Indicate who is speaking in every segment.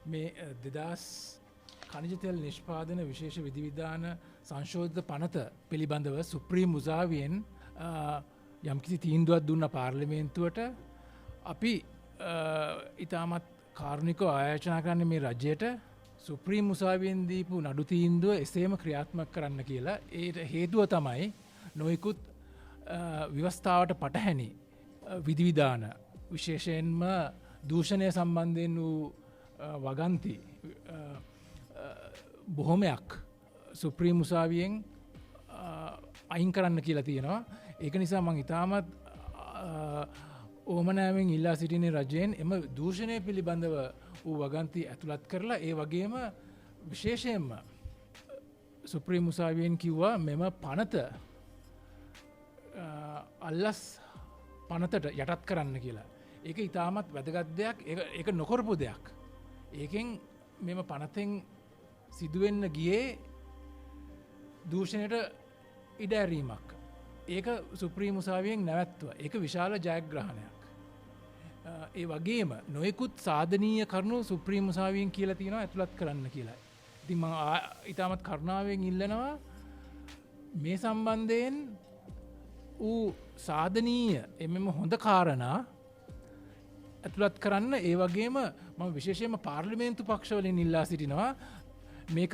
Speaker 1: මේ දෙදස් කනිජතෙල් නිෂ්පාදන විශේෂ විධිවිධාන සංශෝධිත පනත පිළිබඳව සුප්‍රීම් මුසාවියෙන් යම්කිසි තීන්දුවක් දුන්න පාර්ලිමේන්තුවට අපි ඉතාමත් කාරුණිකව ආයාචනා කරන්න මේ රජයට සුප්‍රීම් මුසාවියෙන් දීපු නඩු තීන්දුව එසේම ක්‍රියාත්මක කරන්න කියලා. ඒට හේතුව තමයි නොයිකුත් ව්‍යවස්ථාවට පටහැනි විධිවිධාන විශේෂයෙන්ම දූෂණය සම්බන්ධයෙන් වූ වගන්ති බොහොමයක් සුප්‍රීම් මුසාවියෙන් අයින් කරන්න කියලා තියෙනවා. ඒක නිසා මං ඉතාමත් ඕමනෑවෙන් ඉල්ලා සිටිනේ රජයෙන් එම දූෂණය පිළිබඳව වූ වගන්ති ඇතුළත් කරලා ඒ වගේම විශේෂයෙන්ම සුප්‍රීම් මුසාවියෙන් කිව්වා මෙම පනත අල්ලස් පනතට යටත් කරන්න කියලා. ඒක ඉතාමත් වැදගත් දෙයක්. ඒක නොකොරපු දෙයක්. ඒකෙන් මෙම පනතෙන් සිදුවෙන්න ගියේ දූෂණයට ඉඩැරීමක්. ඒක සුප්‍රීම් මුසාවියෙන් නැවැත්තුව. ඒක විශාල ජයග්‍රහණයක්. ඒ වගේම නොයෙකුත් සාධනීය කරුණු සුප්‍රීම් මුසාවියෙන් කියලා තියෙනවා ඇතුළත් කරන්න කියලා. ඉතින් මම ඉතාමත් කරුණාවෙන් ඉල්ලනවා මේ සම්බන්ධයෙන් ඌ සාධනීය එමෙම හොඳ කාරණා ඇතුළත් කරන්න. ඒ වගේම මම විශේෂයෙන්ම පාර්ලිමේන්තු පක්ෂවලින් ඉල්ලා සිටිනවා මේක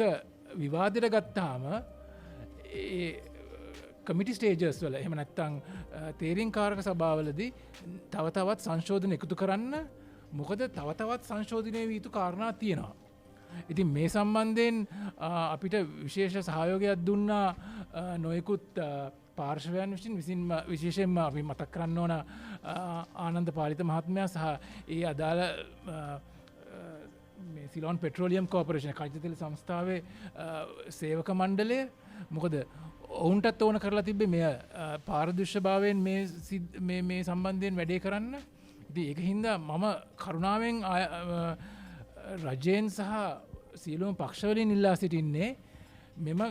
Speaker 1: විවාදයට ගත්තාම කමිටි ස්ටේජස් වල එහෙම නැත්තං තේරීම් කාරක සභාවලදී තවතවත් සංශෝධන එකතු කරන්න. මොකද තවතවත් සංශෝධනය වීතු කාරණා තියෙනවා. ඉතින් මේ සම්බන්ධයෙන් අපිට විශේෂ සහයෝගයක් දුන්නා නොයෙකුත් පාර්ශවයන් විසින් විශේෂයෙන්ම අපි මතක් කරන්න ඕන ආනන්ද පාලිත මහත්මයා සහ ඒ අදාළ සිලෝන් පෙට්‍රෝලියම් කෝපරේෂන කජතෙල සංස්ථාවේ සේවක මණ්ඩලය. මොකද ඔවුන්ටත් ඕන කරලා තිබේ මෙය පාරදෘශ්‍ය භාවයෙන් මේ සම්බන්ධයෙන් වැඩේ කරන්න. ඉති ඒක හින්දා මම කරුණාවෙන් රජයෙන් සහ සියලුම පක්ෂවලින් ඉල්ලා සිටින්නේ මෙම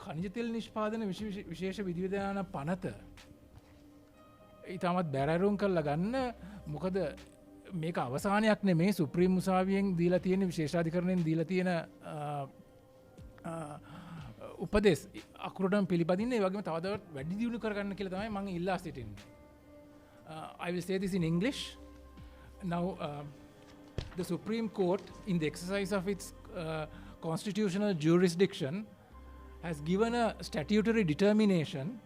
Speaker 1: කනිජතෙල් නිෂ්පාදන විශේෂ විධිවිධාන පනත ඉතාමත් බැරැරුම් කරලා ගන්න. මොකද මේක අවසානයක් නෙමේ සුප්‍රීම් මුසාවියෙන් දීලා තියෙන විශේෂාධිකරණයෙන් දීලා තියෙන උපදෙස් අකුරටම පිළිපදින්න. ඒ වගේම තවදුරටත් වැඩි දියුණු කරගන්න කියලා තමයි මම ඉල්ලා සිටින්නේ. I will say this in English. Now the Supreme Court in the exercise of its constitutional jurisdiction has given a statutory determination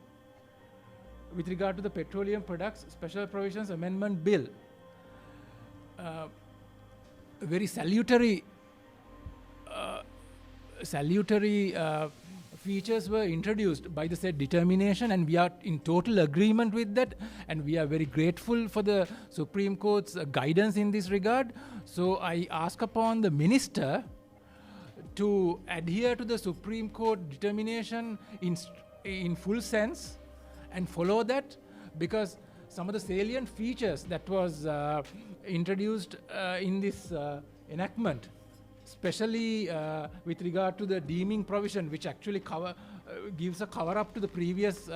Speaker 1: with regard to the Petroleum Products Special Provisions Amendment Bill. Very salutary features were introduced by the said determination, and we are in total agreement with that, and we are very grateful for the Supreme Court's guidance in this regard. So I ask upon the minister to adhere to the Supreme Court determination in full sense and follow that, because some of the salient features that was introduced in this enactment, especially with regard to the deeming provision, which actually gives a cover up to the previous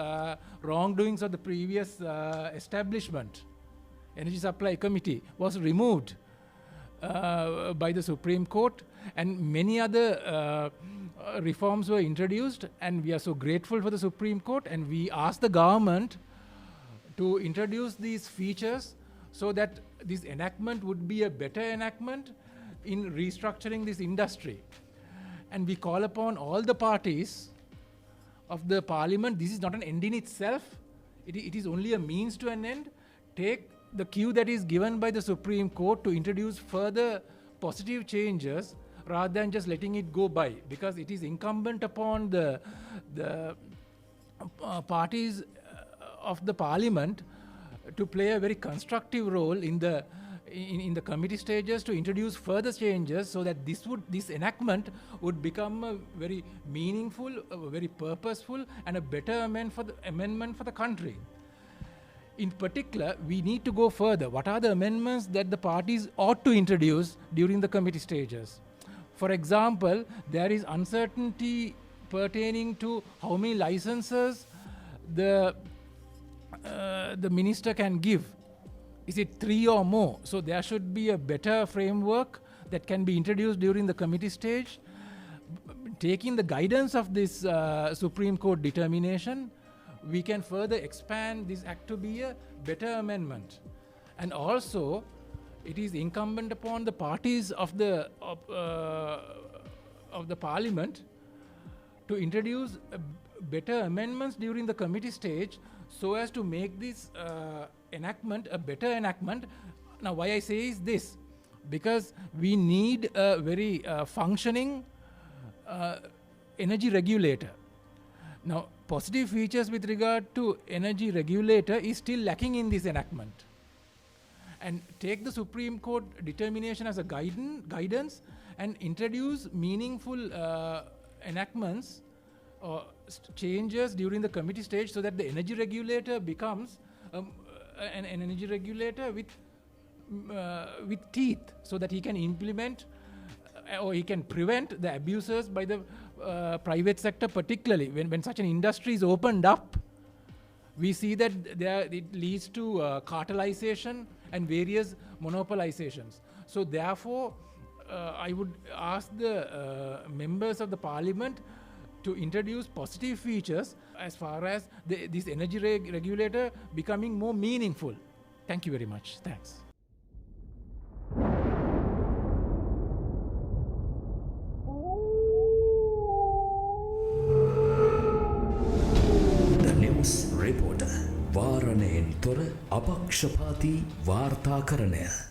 Speaker 1: wrongdoings of the previous establishment, Energy Supply Committee, was removed by the Supreme Court, and many other reforms were introduced, and we are so grateful for the Supreme Court, and we ask the government to introduce these features so that this enactment would be a better enactment in restructuring this industry. And we call upon all the parties of the parliament. This is not an end in itself. It is only a means to an end. Take the cue that is given by the Supreme Court to introduce further positive changes rather than just letting it go by, because it is incumbent upon the parties of the parliament to play a very constructive role in the committee stages to introduce further changes, so that this enactment would become a very meaningful, very purposeful, and a better amendment for the country. In particular, we need to go further. What are the amendments that the parties ought to introduce during the committee stages? For example, there is uncertainty pertaining to how many licenses the minister can give. Is it 3 or more? So there should be a better framework that can be introduced during the committee stage, taking the guidance of this Supreme Court determination, we can further expand this act to be a better amendment. And also, it is incumbent upon the parties of the parliament to introduce better amendments during the committee stage so as to make this enactment a better enactment. Now, why I say is this, because we need a very functioning energy regulator. Now, positive features with regard to energy regulator is still lacking in this enactment. And take the Supreme Court determination as a guidance and introduce meaningful enactments or changes during the committee stage so that the energy regulator becomes an energy regulator with teeth, so that he can implement or he can prevent the abuses by the private sector, particularly when such an industry is opened up. We see that it leads to cartelization and various monopolizations. So therefore, I would ask the members of the parliament to introduce positive features as far as this energy regulator becoming more meaningful. Thank you very much. Thanks.
Speaker 2: The News Reporter. වාරණයෙන් තොර අපක්ෂපාතී වාර්තාකරණය.